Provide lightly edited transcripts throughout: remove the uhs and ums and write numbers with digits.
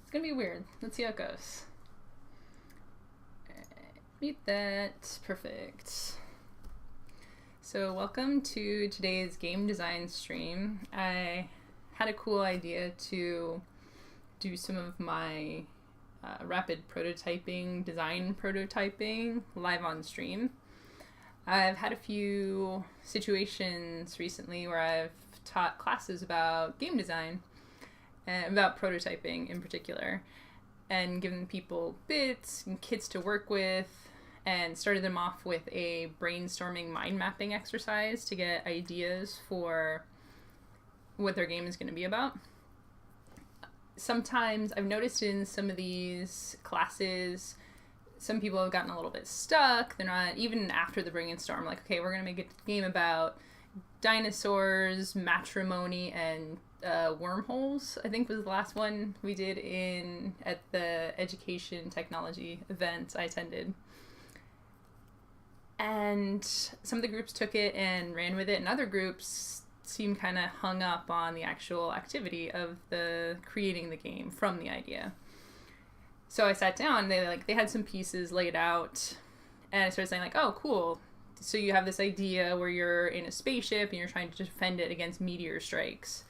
It's gonna be weird. Let's see how it goes. Mute that. Perfect. So welcome to today's game design stream. I had a cool idea to do some of my rapid prototyping, design prototyping live on stream. I've had a few situations recently where I've taught classes about game design, about prototyping in particular, and given people bits and kits to work with, and started them off with a brainstorming mind mapping exercise to get ideas for what their game is going to be about. Sometimes I've noticed in some of these classes, some people have gotten a little bit stuck. They're not, even after the brainstorm, like, okay, we're going to make a game about dinosaurs, matrimony, and wormholes, I think was the last one we did at the education technology event I attended. And some of the groups took it and ran with it, and other groups seemed kind of hung up on the actual activity of the creating the game from the idea. So I sat down, they had some pieces laid out, and I started saying like, oh, cool. So you have this idea where you're in a spaceship and you're trying to defend it against meteor strikes.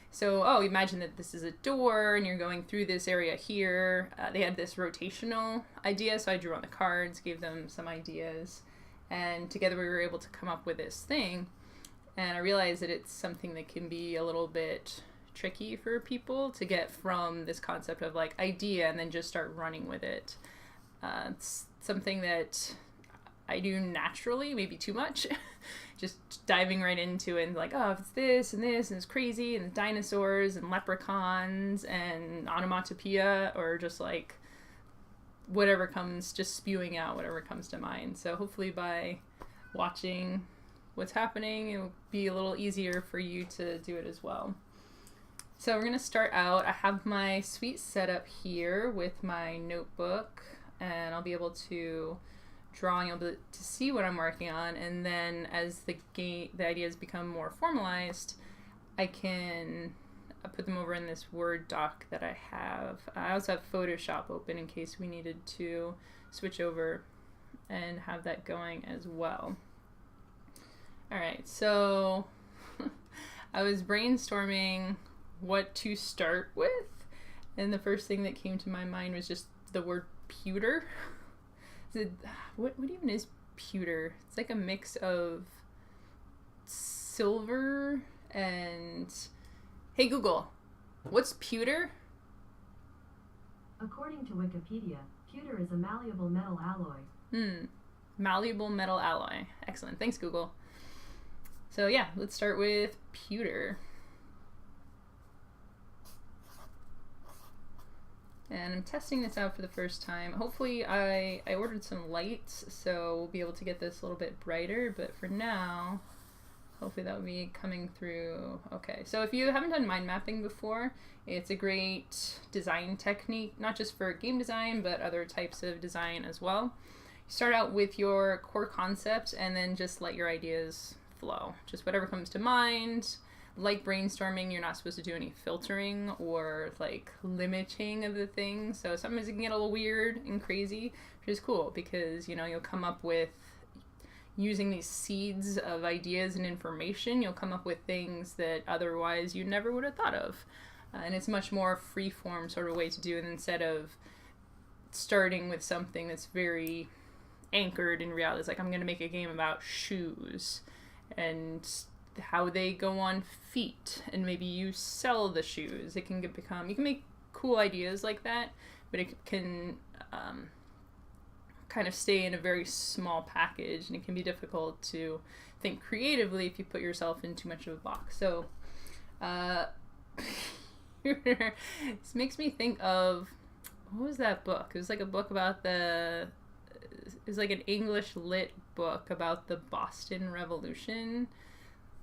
So, imagine that this is a door and you're going through this area here. They had this rotational idea, so I drew on the cards, gave them some ideas, and together we were able to come up with this thing. And I realized that it's something that can be a little bit tricky for people to get from this concept of like idea and then just start running with it. It's something that I do naturally, maybe too much, just diving right into it and like, oh, if it's this and it's crazy and dinosaurs and leprechauns and onomatopoeia, or just like whatever comes, just spewing out whatever comes to mind. So hopefully by watching what's happening, it'll be a little easier for you to do it as well. So we're going to start out. I have my suite set up here with my notebook, and I'll be able to drawing, you'll be able to see what I'm working on, and then as the ideas become more formalized, I can put them over in this Word doc that I have. I also have Photoshop open in case we needed to switch over and have that going as well. Alright, so I was brainstorming what to start with, and the first thing that came to my mind was just the word pewter. What even is pewter? It's like a mix of silver and... Hey Google, what's pewter? According to Wikipedia, pewter is a malleable metal alloy. Malleable metal alloy. Excellent. Thanks, Google. So yeah, let's start with pewter. And I'm testing this out for the first time. Hopefully I ordered some lights, so we'll be able to get this a little bit brighter, but for now, hopefully that will be coming through. Okay, so if you haven't done mind mapping before, it's a great design technique, not just for game design, but other types of design as well. You start out with your core concept and then just let your ideas flow. Just whatever comes to mind. Like brainstorming, you're not supposed to do any filtering or like limiting of the thing. So sometimes it can get a little weird and crazy, which is cool because, you'll come up with, using these seeds of ideas and information, you'll come up with things that otherwise you never would have thought of. And it's much more free-form sort of way to do it instead of starting with something that's very anchored in reality. It's like, I'm going to make a game about shoes and how they go on feet, and maybe you sell the shoes. It can become, you can make cool ideas like that, but it can kind of stay in a very small package, and it can be difficult to think creatively if you put yourself in too much of a box. So this makes me think of, what was that book? It was like a book about it was like an English lit book about the Boston Revolution.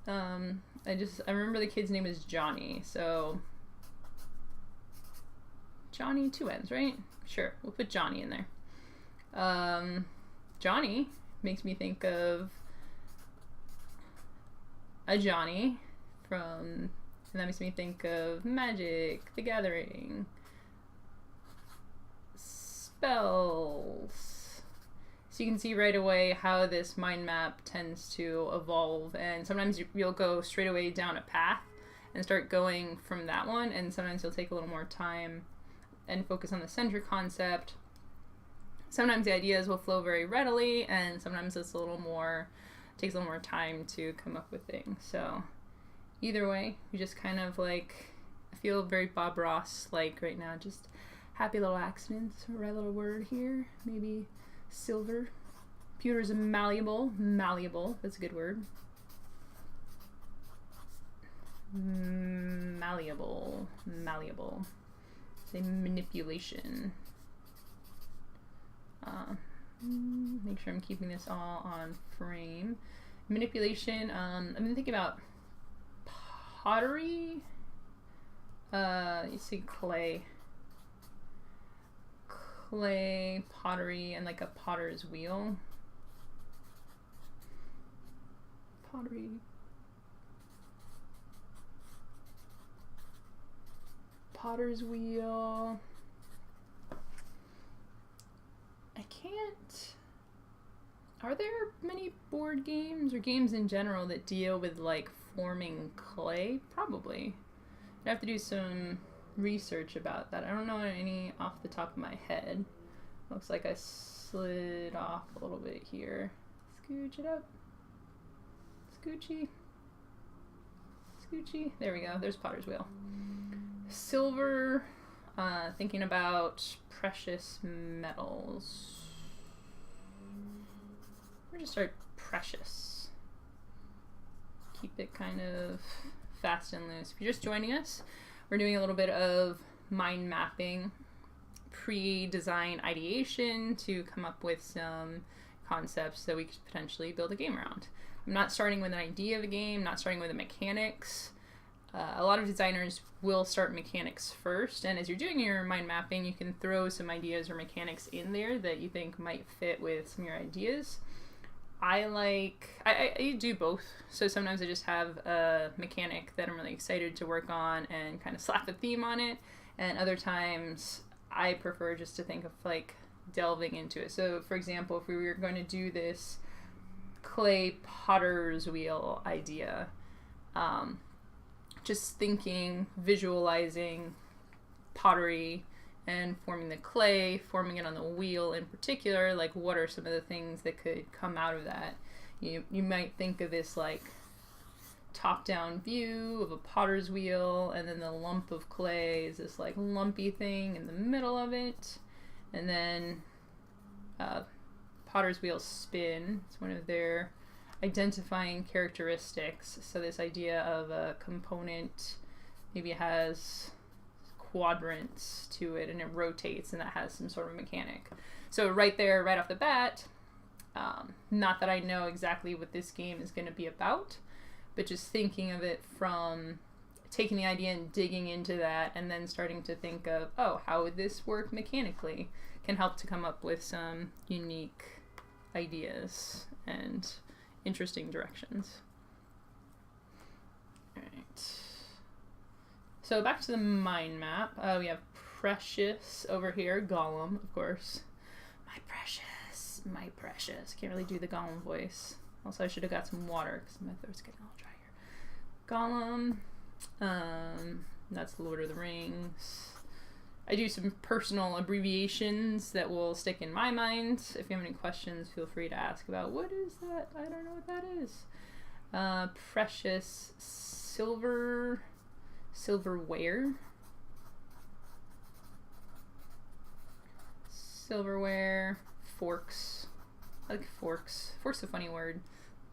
I remember the kid's name is Johnny, so Johnny, 2 N's, right? Sure, we'll put Johnny in there. Johnny makes me think of a Johnny and that makes me think of Magic, the Gathering, spells. So you can see right away how this mind map tends to evolve, and sometimes you'll go straight away down a path and start going from that one, and sometimes you'll take a little more time and focus on the center concept. Sometimes the ideas will flow very readily, and sometimes it's takes a little more time to come up with things. So either way, you just kind of like, I feel very Bob Ross like right now, just happy little accidents, right little word here, maybe silver. Pewter's malleable, that's a good word. Malleable. Say manipulation. Make sure I'm keeping this all on frame. Manipulation, I've been thinking about pottery. You see clay, pottery, and like a potter's wheel. Potter's wheel. Are there many board games or games in general that deal with like forming clay? Probably. I'd have to do some research about that. I don't know any off the top of my head. Looks like I slid off a little bit here. Scooch it up. Scoochy. There we go. There's Potter's Wheel. Silver. Thinking about precious metals. We're just start precious. Keep it kind of fast and loose. If you're just joining us, we're doing a little bit of mind mapping, pre-design ideation to come up with some concepts that we could potentially build a game around. I'm not starting with an idea of a game, not starting with the mechanics. A lot of designers will start mechanics first, and as you're doing your mind mapping, you can throw some ideas or mechanics in there that you think might fit with some of your ideas. I do both. So sometimes I just have a mechanic that I'm really excited to work on and kind of slap a theme on it, and other times I prefer just to think of like delving into it. So for example, if we were going to do this clay potter's wheel idea, just thinking, visualizing pottery and forming the clay, forming it on the wheel in particular, like what are some of the things that could come out of that? You might think of this like top-down view of a potter's wheel, and then the lump of clay is this like lumpy thing in the middle of it, and then potter's wheels spin. It's one of their identifying characteristics. So this idea of a component maybe has quadrants to it and it rotates, and that has some sort of mechanic. So right there, right off the bat, not that I know exactly what this game is going to be about, but just thinking of it from taking the idea and digging into that, and then starting to think of, oh, how would this work mechanically, can help to come up with some unique ideas and interesting directions. Alright. So back to the mind map. We have Precious over here, Gollum, of course. My precious. Can't really do the Gollum voice. Also, I should have got some water because my throat's getting all dry here. Gollum. That's Lord of the Rings. I do some personal abbreviations that will stick in my mind. If you have any questions, feel free to ask about what is that? I don't know what that is. Precious silverware. Silverware, forks. I like forks. Fork's a funny word.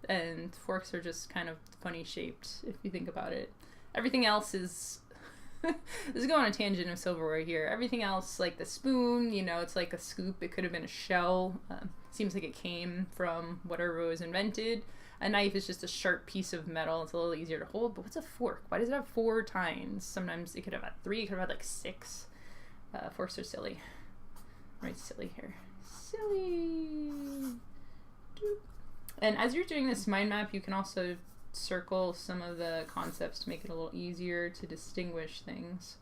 And forks are just kind of funny shaped if you think about it. Everything else is... This is going on a tangent of silverware here. Everything else, like the spoon, you know, it's like a scoop. It could have been a shell. Seems like it came from whatever was invented. A knife is just a sharp piece of metal. It's a little easier to hold. But what's a fork? Why does it have 4 tines? Sometimes it could have had 3. It could have had like 6. Forks are silly. Right, silly here. Silly. Doop. And as you're doing this mind map, you can also circle some of the concepts to make it a little easier to distinguish things.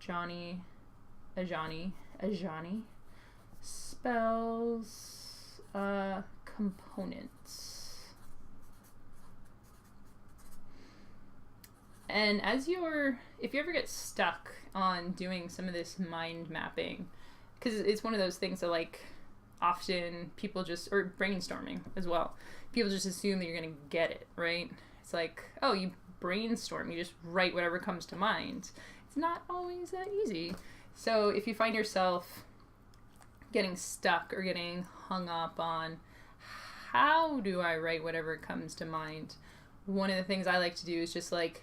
Johnny, Ajani spells components. And if you ever get stuck on doing some of this mind mapping, because it's one of those things that like often people or brainstorming as well, people just assume that you're going to get it, right? It's like, oh, you brainstorm, you just write whatever comes to mind. It's not always that easy. So if you find yourself getting stuck or getting hung up on how do I write whatever comes to mind, one of the things I like to do is just like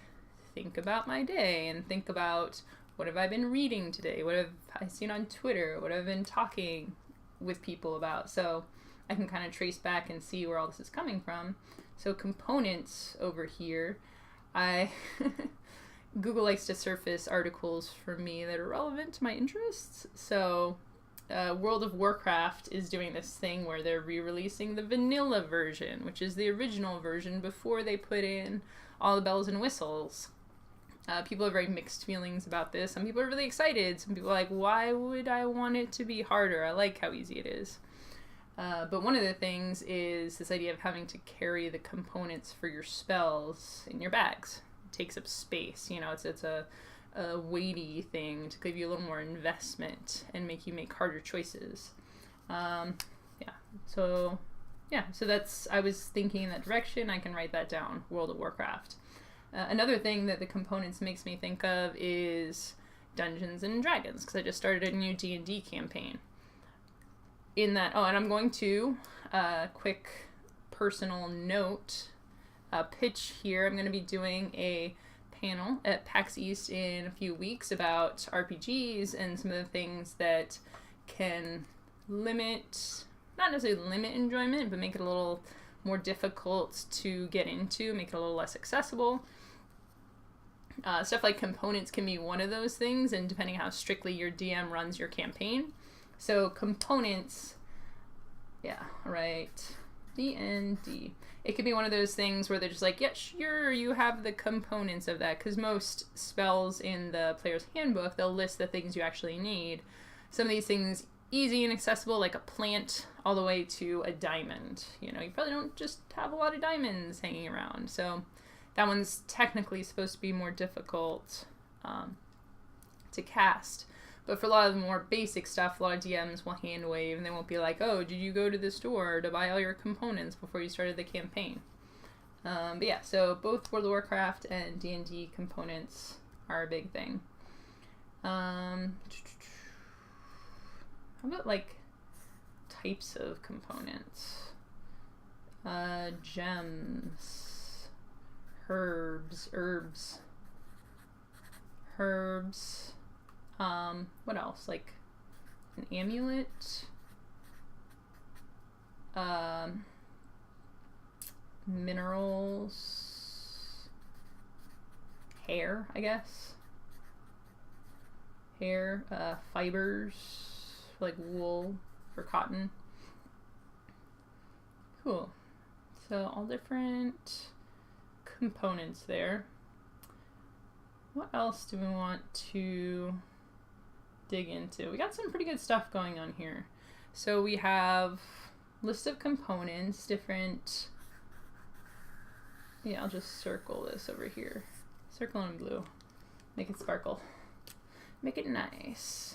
think about my day and think about what have I been reading today, what have I seen on Twitter, what have I been talking with people about, so I can kind of trace back and see where all this is coming from. So components over here, Google likes to surface articles for me that are relevant to my interests. So World of Warcraft is doing this thing where they're re-releasing the vanilla version, which is the original version before they put in all the bells and whistles. People have very mixed feelings about this. Some people are really excited. Some people are like, why would I want it to be harder? I like how easy it is. But one of the things is this idea of having to carry the components for your spells in your bags. It takes up space. You know, it's a weighty thing to give you a little more investment and make you make harder choices. So that's, I was thinking in that direction. I can write that down, World of Warcraft. Another thing that the components makes me think of is Dungeons and Dragons, because I just started a new D&D campaign. In that, and I'm going to, quick personal note, pitch here. I'm going to be doing a panel at PAX East in a few weeks about RPGs and some of the things that can not necessarily limit enjoyment, but make it a little more difficult to get into, make it a little less accessible. Stuff like components can be one of those things, and depending on how strictly your DM runs your campaign. So components, D&D. It could be one of those things where they're just like, yeah, sure, you have the components of that, because most spells in the player's handbook, they'll list the things you actually need. Some of these things, easy and accessible, like a plant, all the way to a diamond. You know, you probably don't just have a lot of diamonds hanging around, so that one's technically supposed to be more difficult to cast. But for a lot of the more basic stuff, a lot of DMs will hand wave, and they won't be like, oh, did you go to the store to buy all your components before you started the campaign? So both World of Warcraft and D&D components are a big thing. How about, like, types of components? Gems. Herbs. What else? Like an amulet. Minerals. Hair, I guess. Fibers, like wool or cotton. Cool. So all different components there. What else do we want to dig into? We got some pretty good stuff going on here. So we have list of components, different, I'll just circle this over here. Circle in blue. Make it sparkle. Make it nice.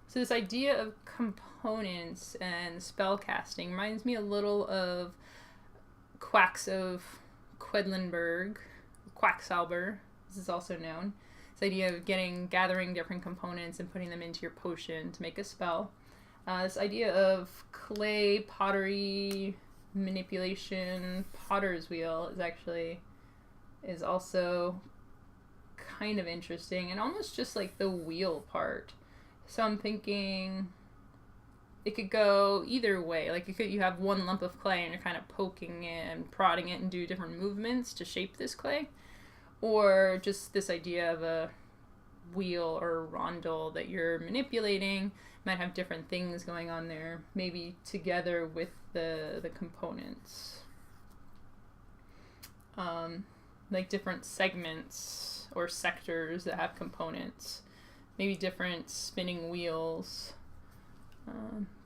So this idea of components and spell casting reminds me a little of Quacks of Quedlinburg, Quacksalber, this is also known. This idea of gathering different components and putting them into your potion to make a spell. This idea of clay, pottery, manipulation, potter's wheel is also kind of interesting, and almost just like the wheel part. So I'm thinking it could go either way. Like you have one lump of clay and you're kind of poking it and prodding it and do different movements to shape this clay. Or just this idea of a wheel or a rondel that you're manipulating might have different things going on there, maybe together with the components. like different segments or sectors that have components. Maybe different spinning wheels.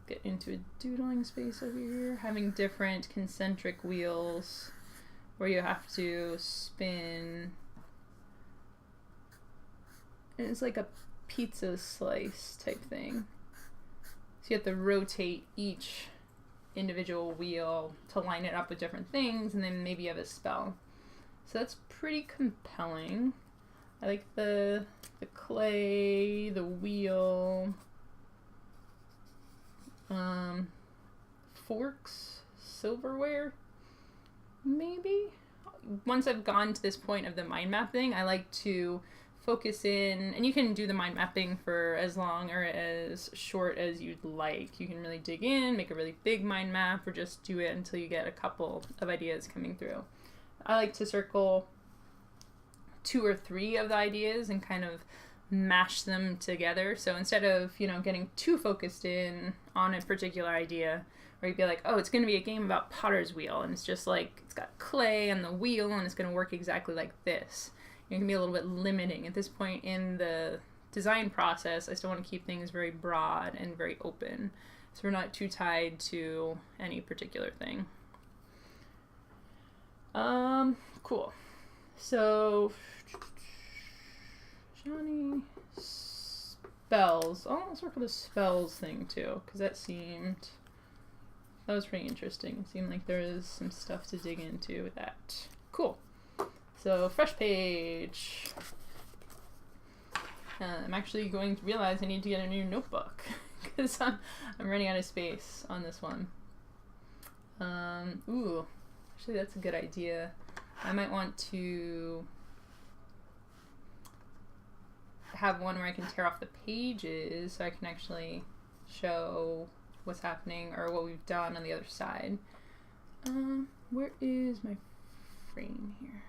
Get into a doodling space over here. Having different concentric wheels where you have to spin. And it's like a pizza slice type thing. So you have to rotate each individual wheel to line it up with different things, and then maybe you have a spell. So that's pretty compelling. I like the clay, the wheel, forks, silverware, maybe? Once I've gone to this point of the mind map thing, I like to focus in, and you can do the mind mapping for as long or as short as you'd like. You can really dig in, make a really big mind map, or just do it until you get a couple of ideas coming through. I like to circle 2 or 3 of the ideas and kind of mash them together. So instead of, getting too focused in on a particular idea, where you'd be like, oh, it's going to be a game about Potter's Wheel, and it's just like, it's got clay on the wheel, and it's going to work exactly like this. It can be a little bit limiting. At this point in the design process, I still want to keep things very broad and very open, so we're not too tied to any particular thing. Cool. So, Johnny, spells. Oh, let's work with the spells thing too, because that was pretty interesting. It seemed like there is some stuff to dig into with that. Cool. So, fresh page. I'm actually going to realize I need to get a new notebook because I'm running out of space on this one. Ooh, actually that's a good idea. I might want to have one where I can tear off the pages so I can actually show what's happening or what we've done on the other side. Where is my frame here?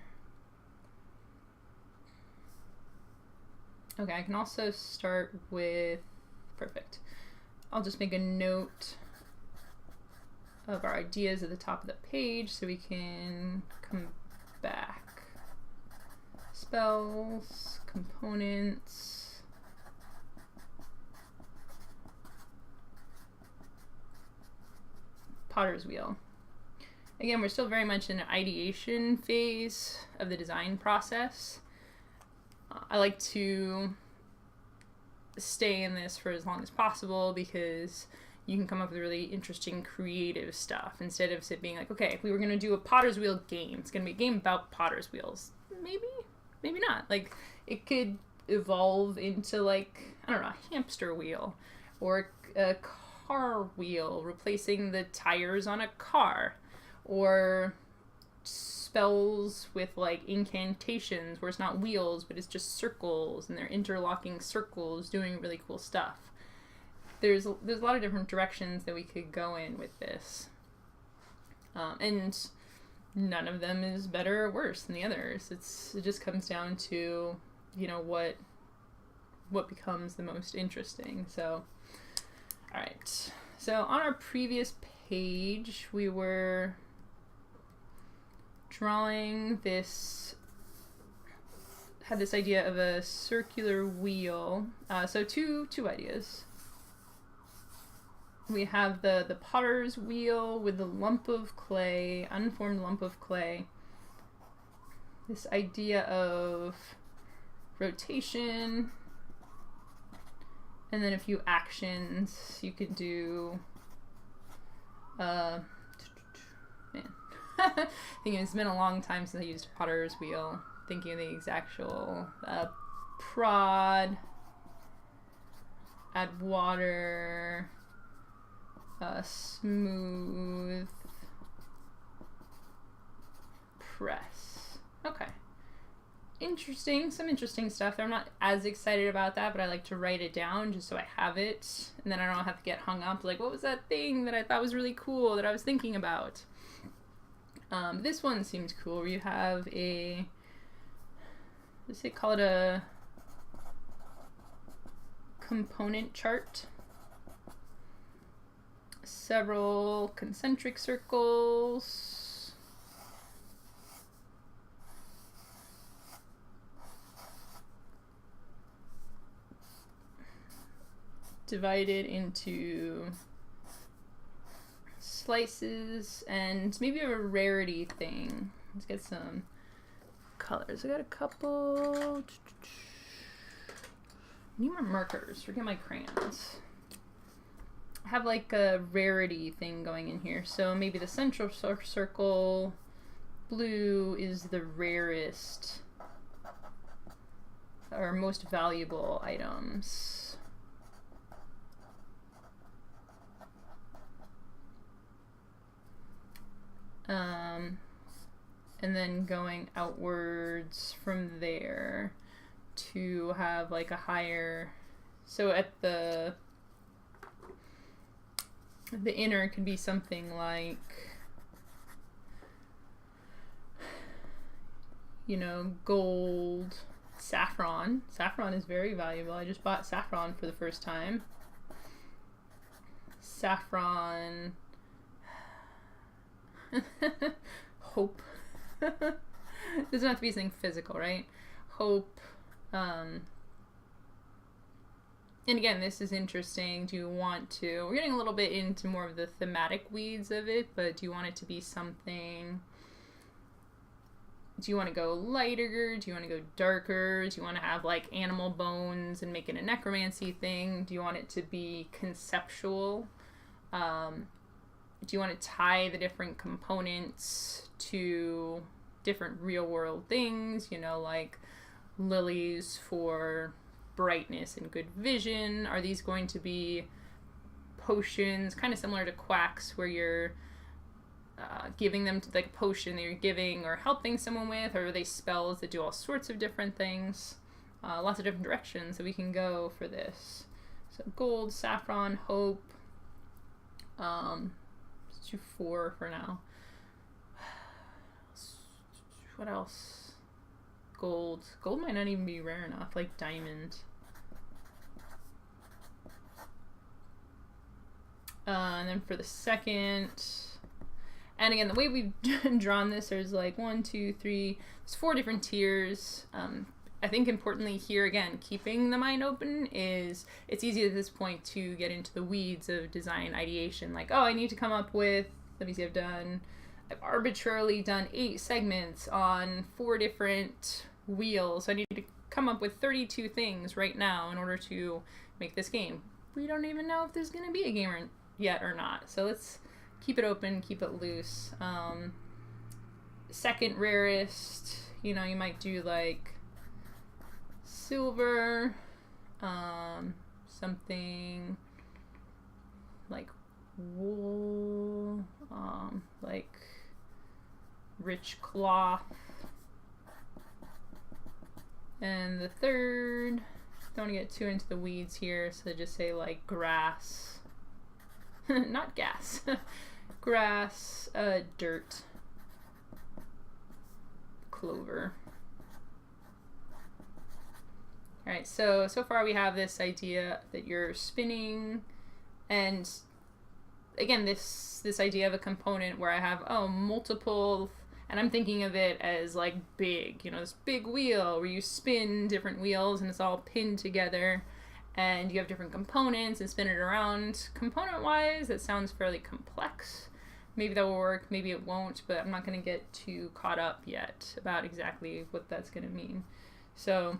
Okay, I can also start with, perfect. I'll just make a note of our ideas at the top of the page so we can come back. Spells, components. Potter's Wheel. Again, we're still very much in an ideation phase of the design process. I like to stay in this for as long as possible because you can come up with really interesting creative stuff instead of being like, okay, if we were going to do a Potter's Wheel game, it's going to be a game about Potter's Wheels. Maybe not. Like, it could evolve into, like, I don't know, a hamster wheel or a car wheel replacing the tires on a car, or spells with like incantations where it's not wheels but it's just circles and they're interlocking circles doing really cool stuff. There's a lot of different directions that we could go in with this, and none of them is better or worse than the others. It just comes down to what becomes the most interesting. So all right, so on our previous page we were drawing had this idea of a circular wheel. So two ideas. We have the potter's wheel with the lump of clay, unformed lump of clay. This idea of rotation, and then a few actions you could do. I think it's been a long time since I used a potter's wheel. Thinking of the actual prod, add water, smooth, press. Okay. Some interesting stuff. I'm not as excited about that, but I like to write it down just so I have it, and then I don't have to get hung up like, what was that thing that I thought was really cool that I was thinking about? This one seems cool, where you have call it a component chart. Several concentric circles. divided into slices and maybe a rarity thing. Let's get some colors. I got a couple. Need more markers. Forget my crayons. I have like a rarity thing going in here. So maybe the central circle blue is the rarest or most valuable items. And then going outwards from there to have like a higher, so at the inner could be something like, you know, gold, saffron. Saffron is very valuable. I just bought saffron for the first time. Saffron. Hope. Doesn't have to be something physical, right? Hope. And again, this is interesting. Do you want to, we're getting a little bit into more of the thematic weeds of it, but do you want it to be something, do you want to go lighter? Do you want to go darker? Do you want to have like animal bones and make it a necromancy thing? Do you want it to be conceptual? Do you want to tie the different components to different real world things? You know, like lilies for brightness and good vision. Are these going to be potions, kind of similar to quacks, where you're giving them to, like a potion that you're giving or helping someone with, or are they spells that do all sorts of different things? Lots of different directions that we can go for this. So gold, saffron, hope. Let's do 4 for now. What else? Gold. Gold might not even be rare enough, like diamond. And then for the second, and again, the way we've drawn this, there's like 1, 2, 3, there's 4 different tiers. I think importantly here, again, keeping the mind open is, it's easy at this point to get into the weeds of design ideation. Like, oh, I need to come up with, let me see, I've arbitrarily done 8 segments on 4 different wheels. So I need to come up with 32 things right now in order to make this game. We don't even know if there's going to be a game yet or not. So let's keep it open, keep it loose. Second rarest, you know, you might do like silver, something like wool, like rich cloth. And the third, don't want to get too into the weeds here, so just say like grass. Not gas. Grass, dirt, clover. Alright, so far we have this idea that you're spinning, and again, this idea of a component where I have, multiple, and I'm thinking of it as like big, you know, this big wheel where you spin different wheels and it's all pinned together, and you have different components and spin it around. Component-wise, that sounds fairly complex. Maybe that will work, maybe it won't, but I'm not going to get too caught up yet about exactly what that's going to mean. So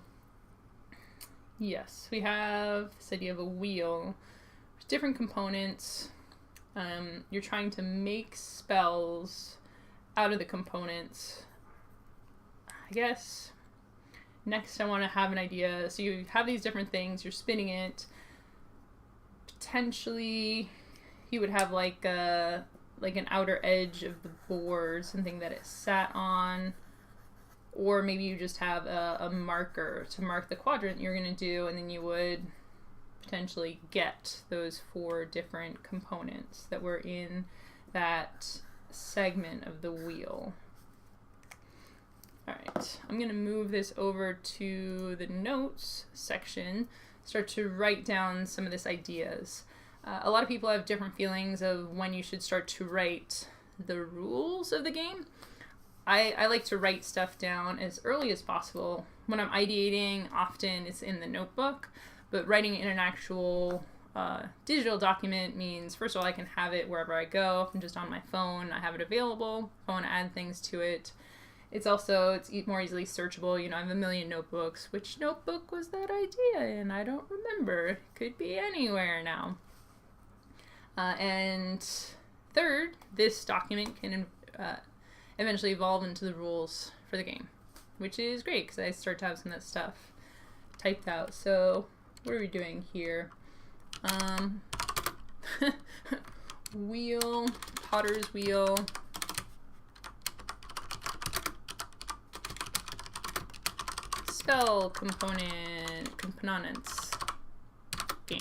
yes, we have this idea of a wheel, different components. You're trying to make spells out of the components, I guess. Next, I want to have an idea. So you have these different things, you're spinning it. Potentially, you would have like an outer edge of the board, something that it sat on. Or maybe you just have a marker to mark the quadrant you're going to do, and then you would potentially get those 4 different components that were in that segment of the wheel. Alright, I'm going to move this over to the notes section, start to write down some of these ideas. A lot of people have different feelings of when you should start to write the rules of the game. I like to write stuff down as early as possible. When I'm ideating, often it's in the notebook, but writing in an actual digital document means, first of all, I can have it wherever I go. If I'm just on my phone, I have it available. If I want to add things to it, it's more easily searchable. You know, I have a million notebooks. Which notebook was that idea in? I don't remember. It could be anywhere now. And third, this document can eventually evolve into the rules for the game, which is great because I start to have some of that stuff typed out. So what are we doing here? Wheel, Potter's wheel. Spell components game.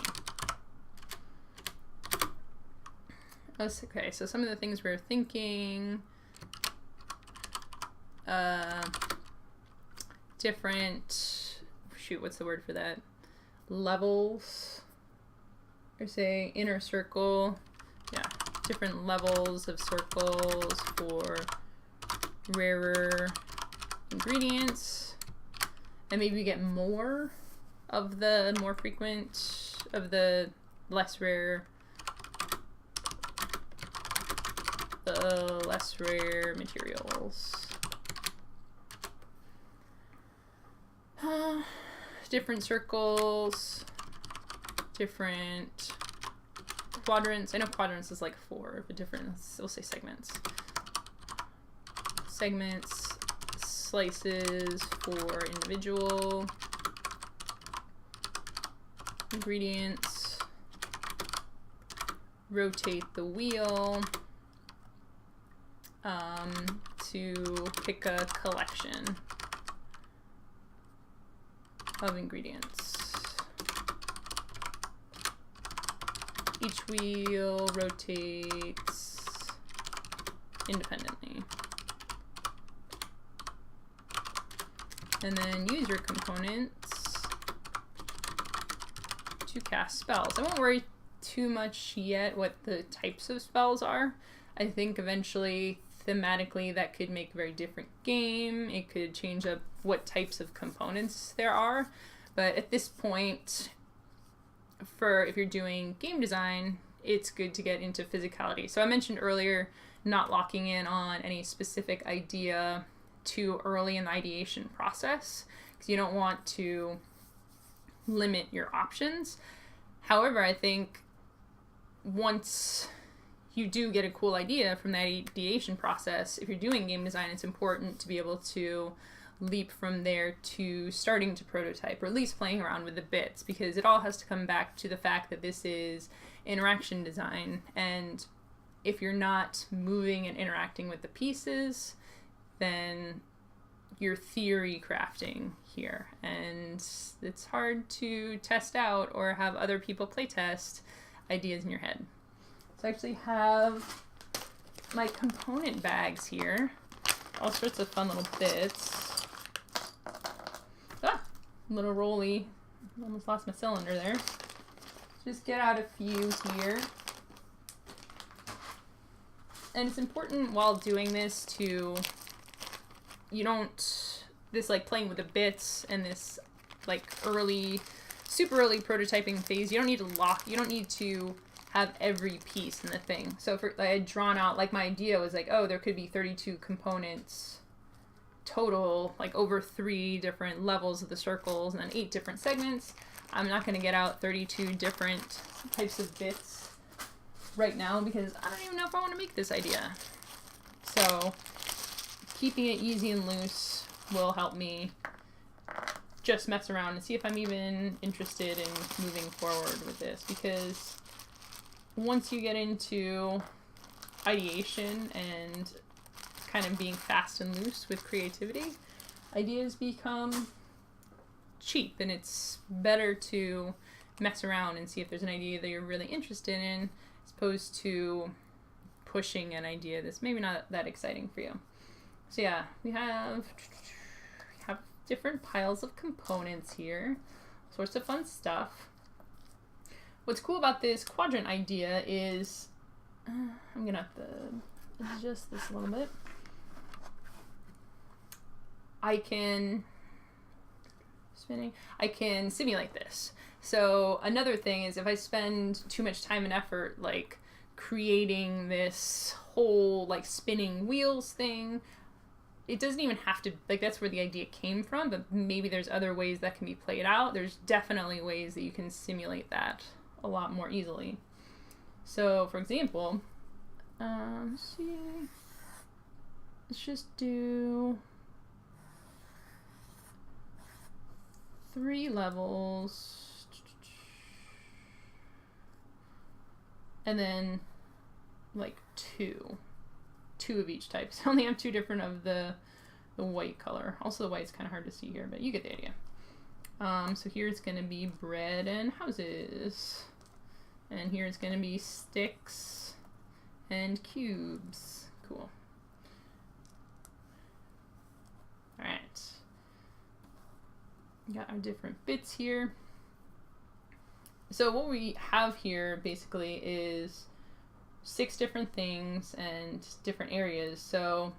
Okay, so some of the things we're thinking, different, what's the word for that? Levels, or say inner circle, yeah, different levels of circles for rarer ingredients, and maybe we get more of the more frequent, of the less rare materials. Different circles, different quadrants. I know quadrants is like 4, but different, we'll say segments. Segments, slices for individual ingredients, rotate the wheel to pick a collection of ingredients. Each wheel rotates independently. And then user components to cast spells. I won't worry too much yet what the types of spells are. I think eventually, thematically, that could make a very different game. It could change up what types of components there are. But at this point, if you're doing game design, it's good to get into physicality. So I mentioned earlier not locking in on any specific idea too early in the ideation process, because you don't want to limit your options. However, I think once you do get a cool idea from that ideation process, if you're doing game design, it's important to be able to leap from there to starting to prototype, or at least playing around with the bits, because it all has to come back to the fact that this is interaction design, and if you're not moving and interacting with the pieces, then you're theory crafting here, and it's hard to test out or have other people play test ideas in your head. So I actually have my component bags here, all sorts of fun little bits. Little rolly, almost lost my cylinder there. Just get out a few here. And it's important while doing this to, this like playing with the bits and this like super early prototyping phase, you don't need to have every piece in the thing. So I had drawn out, like my idea was like, oh, there could be 32 components total, like over 3 different levels of the circles and then 8 different segments. I'm not going to get out 32 different types of bits right now because I don't even know if I want to make this idea. So keeping it easy and loose will help me just mess around and see if I'm even interested in moving forward with this, because once you get into ideation and kind of being fast and loose with creativity, ideas become cheap, and it's better to mess around and see if there's an idea that you're really interested in, as opposed to pushing an idea that's maybe not that exciting for you. So yeah, we have different piles of components here, sorts of fun stuff. What's cool about this quadrant idea is, I'm gonna have to adjust this a little bit. I can spinning, I can simulate this. So another thing is if I spend too much time and effort like creating this whole like spinning wheels thing, it doesn't even have to, like, that's where the idea came from, but maybe there's other ways that can be played out. There's definitely ways that you can simulate that a lot more easily. So for example, let's see, let's just do 3 levels. And then like two of each type. So I only have 2 different of the white color. Also the white's kind of hard to see here, but you get the idea. So here it's going to be bread and houses. And here it's going to be sticks and cubes. Cool. Alright. Got our different bits here. So what we have here basically is 6 different things and different areas. So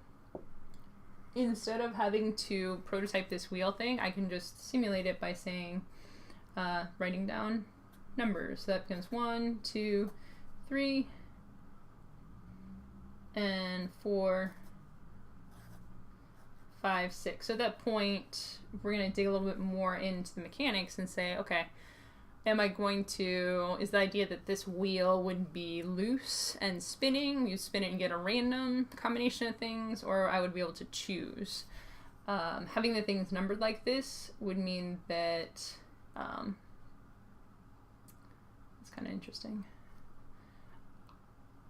instead of having to prototype this wheel thing, I can just simulate it by saying, writing down numbers. So that becomes 1, 2, 3, and 4, 5, 6. So at that point, we're going to dig a little bit more into the mechanics and say, okay, am I going to, is the idea that this wheel would be loose and spinning, you spin it and get a random combination of things, or I would be able to choose. Having the things numbered like this would mean that, it's kind of interesting.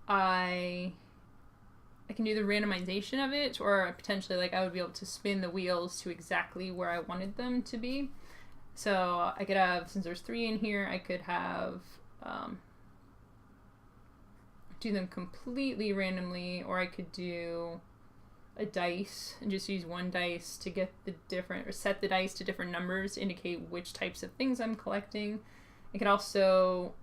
I can do the randomization of it, or potentially like I would be able to spin the wheels to exactly where I wanted them to be. So I could have, since there's 3 in here, I could have, do them completely randomly, or I could do a dice and just use 1 dice to get the different, or set the dice to different numbers to indicate which types of things I'm collecting. I could also,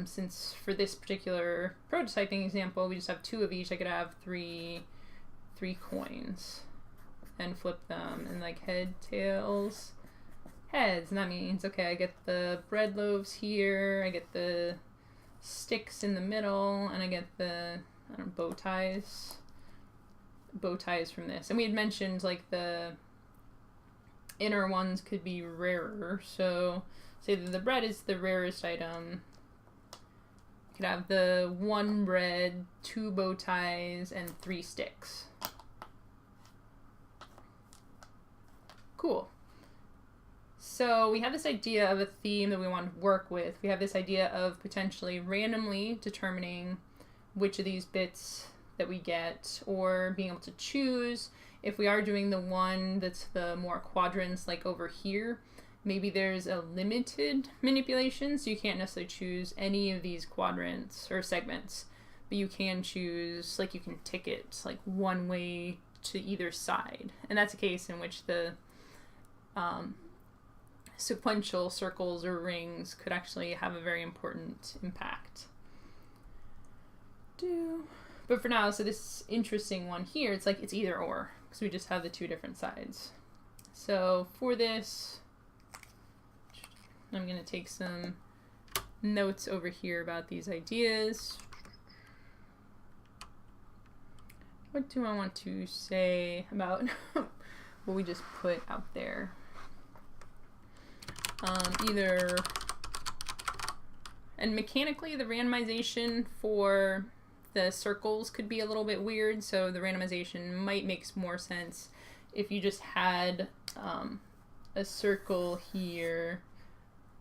since for this particular prototyping example, we just have 2 of each, I could have three coins and flip them, and like head, tails, heads, and that means, okay, I get the bread loaves here, I get the sticks in the middle, and I get the, I don't know, bow ties from this. And we had mentioned like the inner ones could be rarer, so say that the bread is the rarest item. You could have the 1 bread, 2 bow ties, and 3 sticks. Cool. So we have this idea of a theme that we want to work with. We have this idea of potentially randomly determining which of these bits that we get, or being able to choose. If we are doing the one that's the more quadrants, like over here, maybe there's a limited manipulation, so you can't necessarily choose any of these quadrants or segments, but you can choose, like you can tick it like one way to either side. And that's a case in which the sequential circles or rings could actually have a very important impact. But for now, so this interesting one here, it's like it's either or, because we just have the 2 different sides. So for this, I'm going to take some notes over here about these ideas. What do I want to say about what we just put out there? And mechanically the randomization for the circles could be a little bit weird, so the randomization might make more sense if you just had a circle here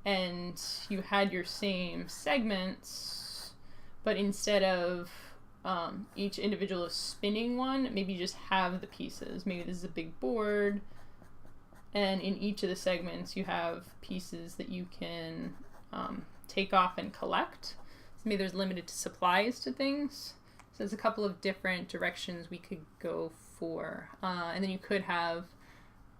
and you had your same segments, but instead of each individual is spinning one, maybe you just have the pieces. Maybe this is a big board, and in each of the segments you have pieces that you can take off and collect. So maybe there's limited supplies to things. So there's a couple of different directions we could go for. And then you could have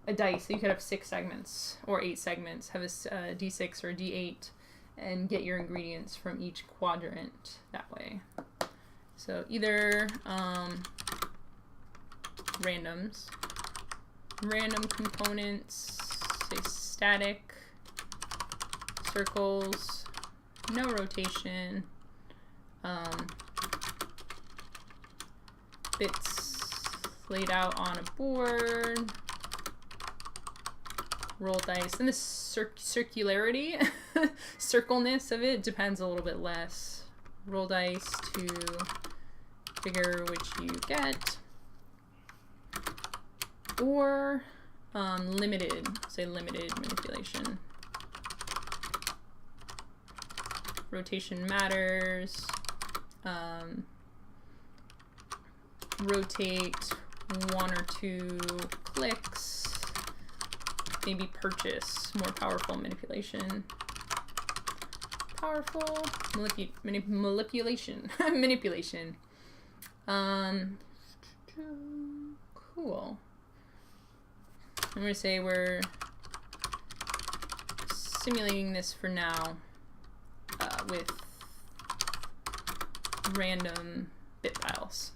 a dice. So you could have 6 segments or 8 segments, have a D6 or a D8, and get your ingredients from each quadrant that way. So either randoms, random components, say static, circles, no rotation, bits laid out on a board, roll dice, and the circularity, circleness of it depends a little bit less. Roll dice to figure which you get, or limited, say limited manipulation. Rotation matters. Rotate 1 or 2 clicks. Maybe purchase more powerful manipulation. Powerful manipulation. Manipulation. Cool. I'm gonna say we're simulating this for now with random bit files.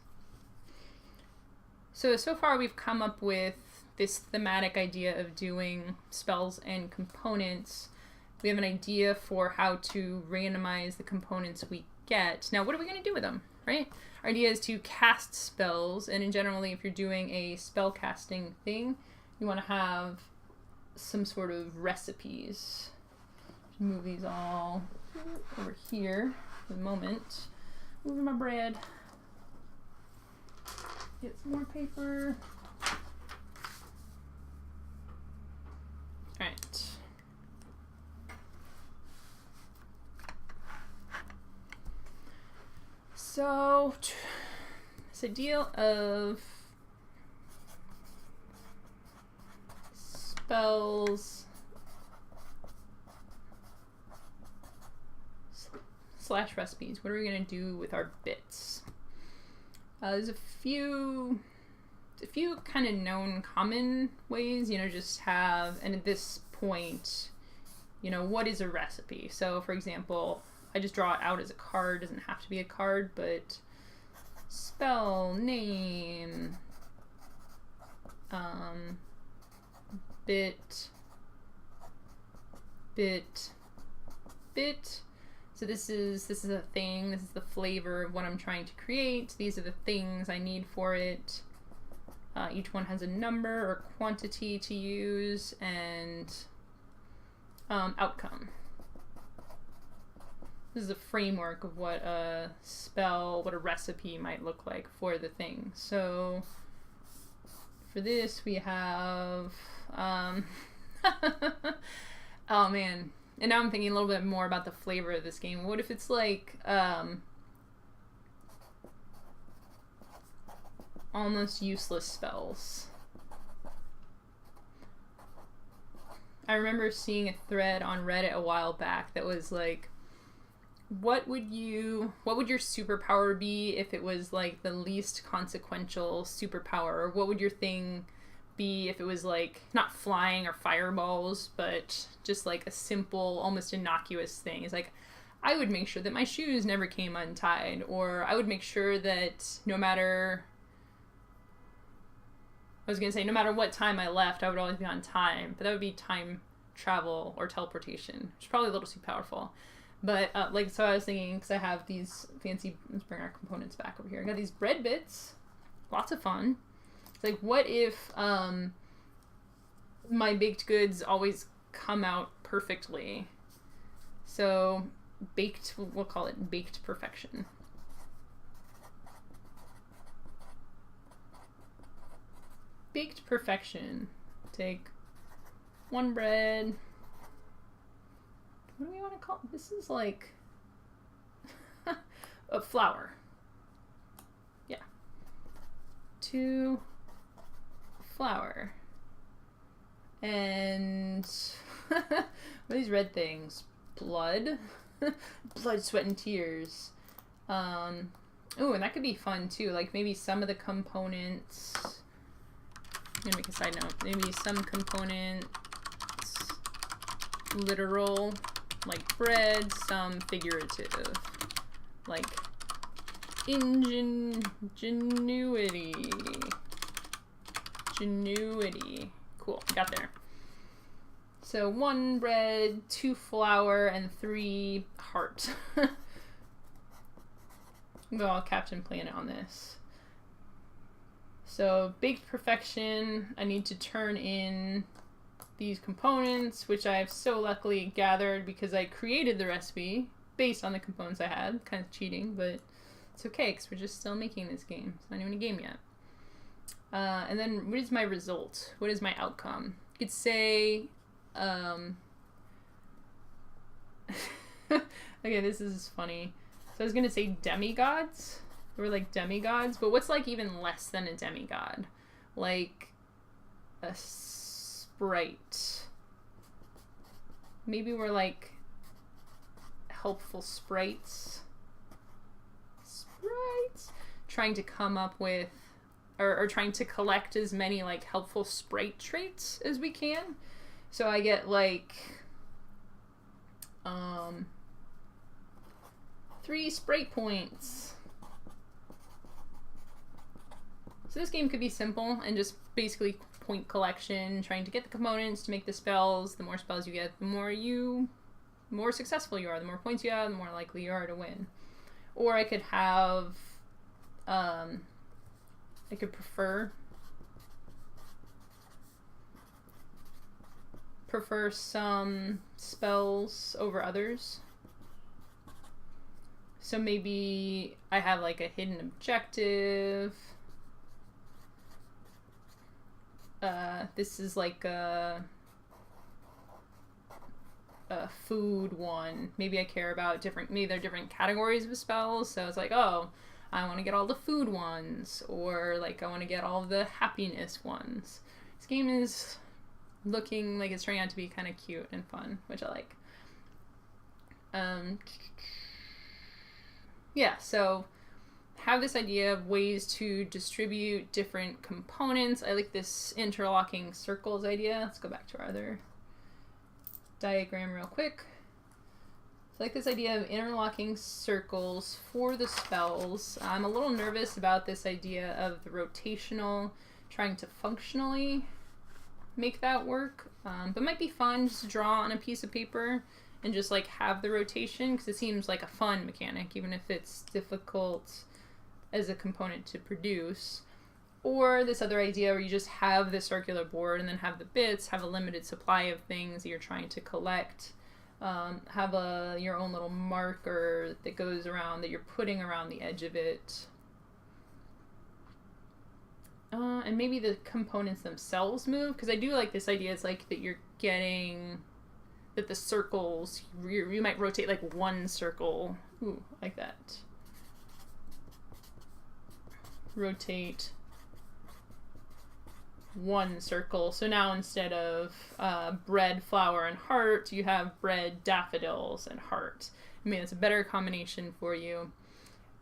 So far we've come up with this thematic idea of doing spells and components. We have an idea for how to randomize the components we get. Now, what are we going to do with them, right? Our idea is to cast spells, and in generally, if you're doing a spell casting thing, you want to have some sort of recipes. Move these all over here for the moment. Moving my bread. Get some more paper. Alright. So, this idea of spells slash recipes. What are we going to do with our bits? There's a few kind of known common ways, just have, and at this point, what is a recipe? So, for example, I just draw it out as a card. Doesn't have to be a card, but spell, name, bit. So this is a thing. This is the flavor of what I'm trying to create. These are the things I need for it. Each one has a number or quantity to use, and outcome. This is a framework of what a spell, what a recipe might look like for the thing. So for this we have, oh man. And now I'm thinking a little bit more about the flavor of this game. What if it's like, almost useless spells? I remember seeing a thread on Reddit a while back that was like, what would your superpower be if it was like the least consequential superpower? Or what would your thing be if it was like not flying or fireballs, but just like a simple, almost innocuous thing? It's like, I would make sure that my shoes never came untied, or I would make sure that no matter what time I left, I would always be on time. But that would be time travel or teleportation, which is probably a little too powerful. But so I was thinking, because I have these fancy, let's bring our components back over here. I got these bread bits, lots of fun. It's like, what if my baked goods always come out perfectly? So baked, we'll call it baked perfection. Baked perfection. Take one bread. What do we want to call it? This is like a flour. Yeah. 2 flour. And what are these red things? Blood? Blood, sweat, and tears. Oh, and that could be fun too. Like maybe some of the components. I'm gonna make a side note. Maybe some components literal, like bread, some figurative, like ingenuity. Cool, got there. So 1 bread, 2 flour, and 3 heart. Well, Captain Planet on this. So baked perfection, I need to turn in these components, which I've so luckily gathered because I created the recipe based on the components I had. Kind of cheating, but it's okay because we're just still making this game. It's not even a game yet. And then what is my result? What is my outcome? You could say, okay, this is funny. So I was gonna say demigods. Or like demigods, but what's like even less than a demigod? Like a sprite. Maybe we're like helpful sprites. Sprites? Trying to come up with, or trying to collect as many like helpful sprite traits as we can. So I get like 3 sprite points. So this game could be simple and just basically point collection, trying to get the components to make the spells. The more spells you get, the more successful you are. The more points you have, the more likely you are to win. Or I could have, I could prefer some spells over others. So maybe I have like a hidden objective. This is like a food one. Maybe I care about maybe there are different categories of spells. So it's like, oh, I want to get all the food ones, or like I want to get all the happiness ones. This game is looking like it's turning out to be kind of cute and fun, which I like. Yeah, so have this idea of ways to distribute different components. I like this interlocking circles idea. Let's go back to our other diagram real quick. So I like this idea of interlocking circles for the spells. I'm a little nervous about this idea of the rotational, trying to functionally make that work. But it might be fun just to draw on a piece of paper and just like have the rotation, because it seems like a fun mechanic, even if it's difficult as a component to produce. Or this other idea where you just have the circular board and then have the bits, have a limited supply of things that you're trying to collect, have your own little marker that goes around, that you're putting around the edge of it. And maybe the components themselves move, because I do like this idea. It's like that you're getting, that the circles, you might rotate like one circle. Ooh, like that. Rotate one circle. So now instead of bread, flour, and heart, you have bread, daffodils, and heart. I mean, it's a better combination for you.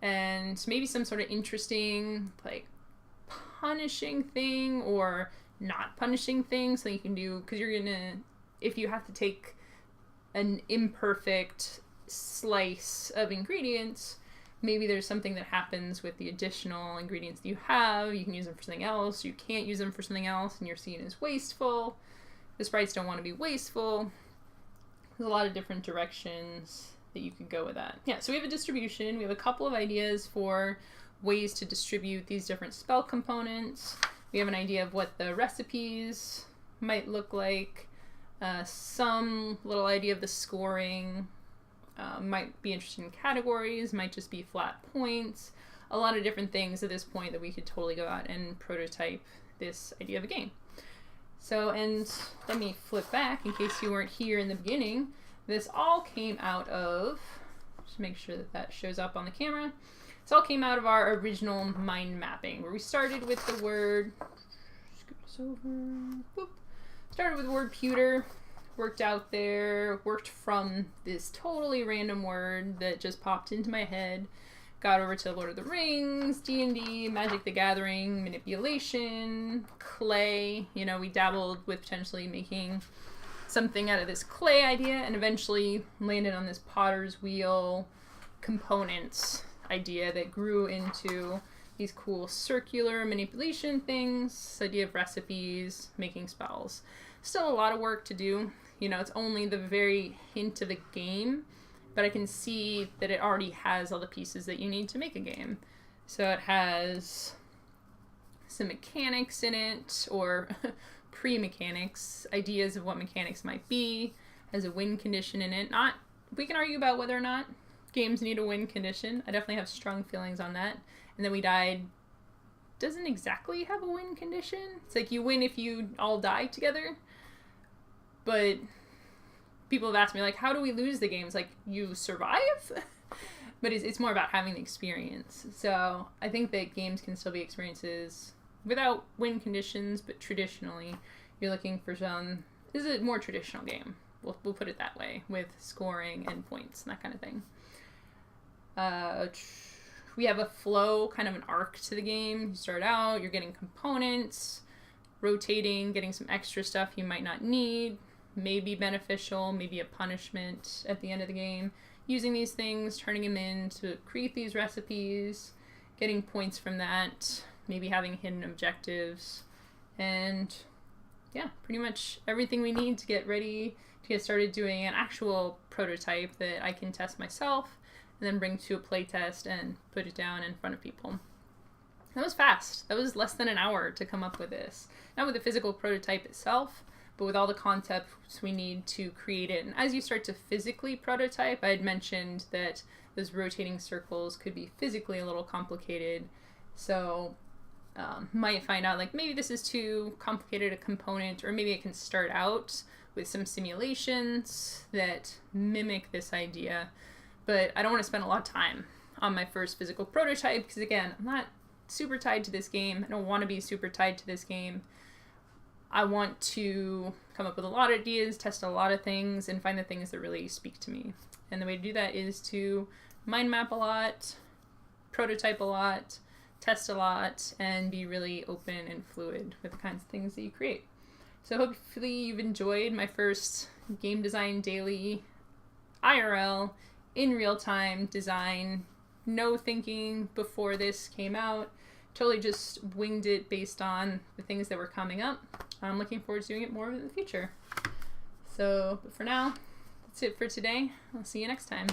And maybe some sort of interesting, like, punishing thing or not punishing thing, so you can do, because you're gonna, if you have to take an imperfect slice of ingredients, maybe there's something that happens with the additional ingredients that you have. You can use them for something else. You can't use them for something else, and you're seen as wasteful. The sprites don't want to be wasteful. There's a lot of different directions that you could go with that. Yeah, so we have a distribution. We have a couple of ideas for ways to distribute these different spell components. We have an idea of what the recipes might look like. Some little idea of the scoring. Might be interested in categories, might just be flat points. A lot of different things at this point that we could totally go out and prototype this idea of a game. So, and let me flip back in case you weren't here in the beginning. This all came out of, just make sure that that shows up on the camera. This all came out of our original mind mapping, where we started with the word, scoot this over, boop. Started with the word pewter. Worked out there, worked from this totally random word that just popped into my head, got over to Lord of the Rings, D&D, Magic the Gathering, manipulation, clay. You know, we dabbled with potentially making something out of this clay idea, and eventually landed on this potter's wheel components idea that grew into these cool circular manipulation things, this idea of recipes, making spells. Still a lot of work to do. You know, it's only the very hint of a game, but I can see that it already has all the pieces that you need to make a game. So it has some mechanics in it, or pre-mechanics, ideas of what mechanics might be, has a win condition in it. Not, we can argue about whether or not games need a win condition. I definitely have strong feelings on that. And Then We Died doesn't exactly have a win condition. It's like you win if you all die together. But people have asked me, like, how do we lose the game? It's like, you survive? But it's more about having the experience. So I think that games can still be experiences without win conditions, but traditionally you're looking for some... This is a more traditional game. We'll put it that way, with scoring and points and that kind of thing. We have a flow, kind of an arc to the game. You start out, you're getting components, rotating, getting some extra stuff you might not need, maybe beneficial, maybe a punishment at the end of the game. Using these things, turning them in to create these recipes, getting points from that, maybe having hidden objectives, and yeah, pretty much everything we need to get ready to get started doing an actual prototype that I can test myself and then bring to a playtest and put it down in front of people. That was fast. That was less than an hour to come up with this. Not with the physical prototype itself, but with all the concepts we need to create it. And as you start to physically prototype, I had mentioned that those rotating circles could be physically a little complicated. So might find out, like, maybe this is too complicated a component, or maybe I can start out with some simulations that mimic this idea. But I don't want to spend a lot of time on my first physical prototype because, again, I'm not super tied to this game. I don't want to be super tied to this game. I want to come up with a lot of ideas, test a lot of things, and find the things that really speak to me. And the way to do that is to mind map a lot, prototype a lot, test a lot, and be really open and fluid with the kinds of things that you create. So hopefully you've enjoyed my first game design daily IRL in real time design. No thinking before this came out. Totally just winged it based on the things that were coming up. I'm looking forward to doing it more in the future. So, but for now, that's it for today. I'll see you next time.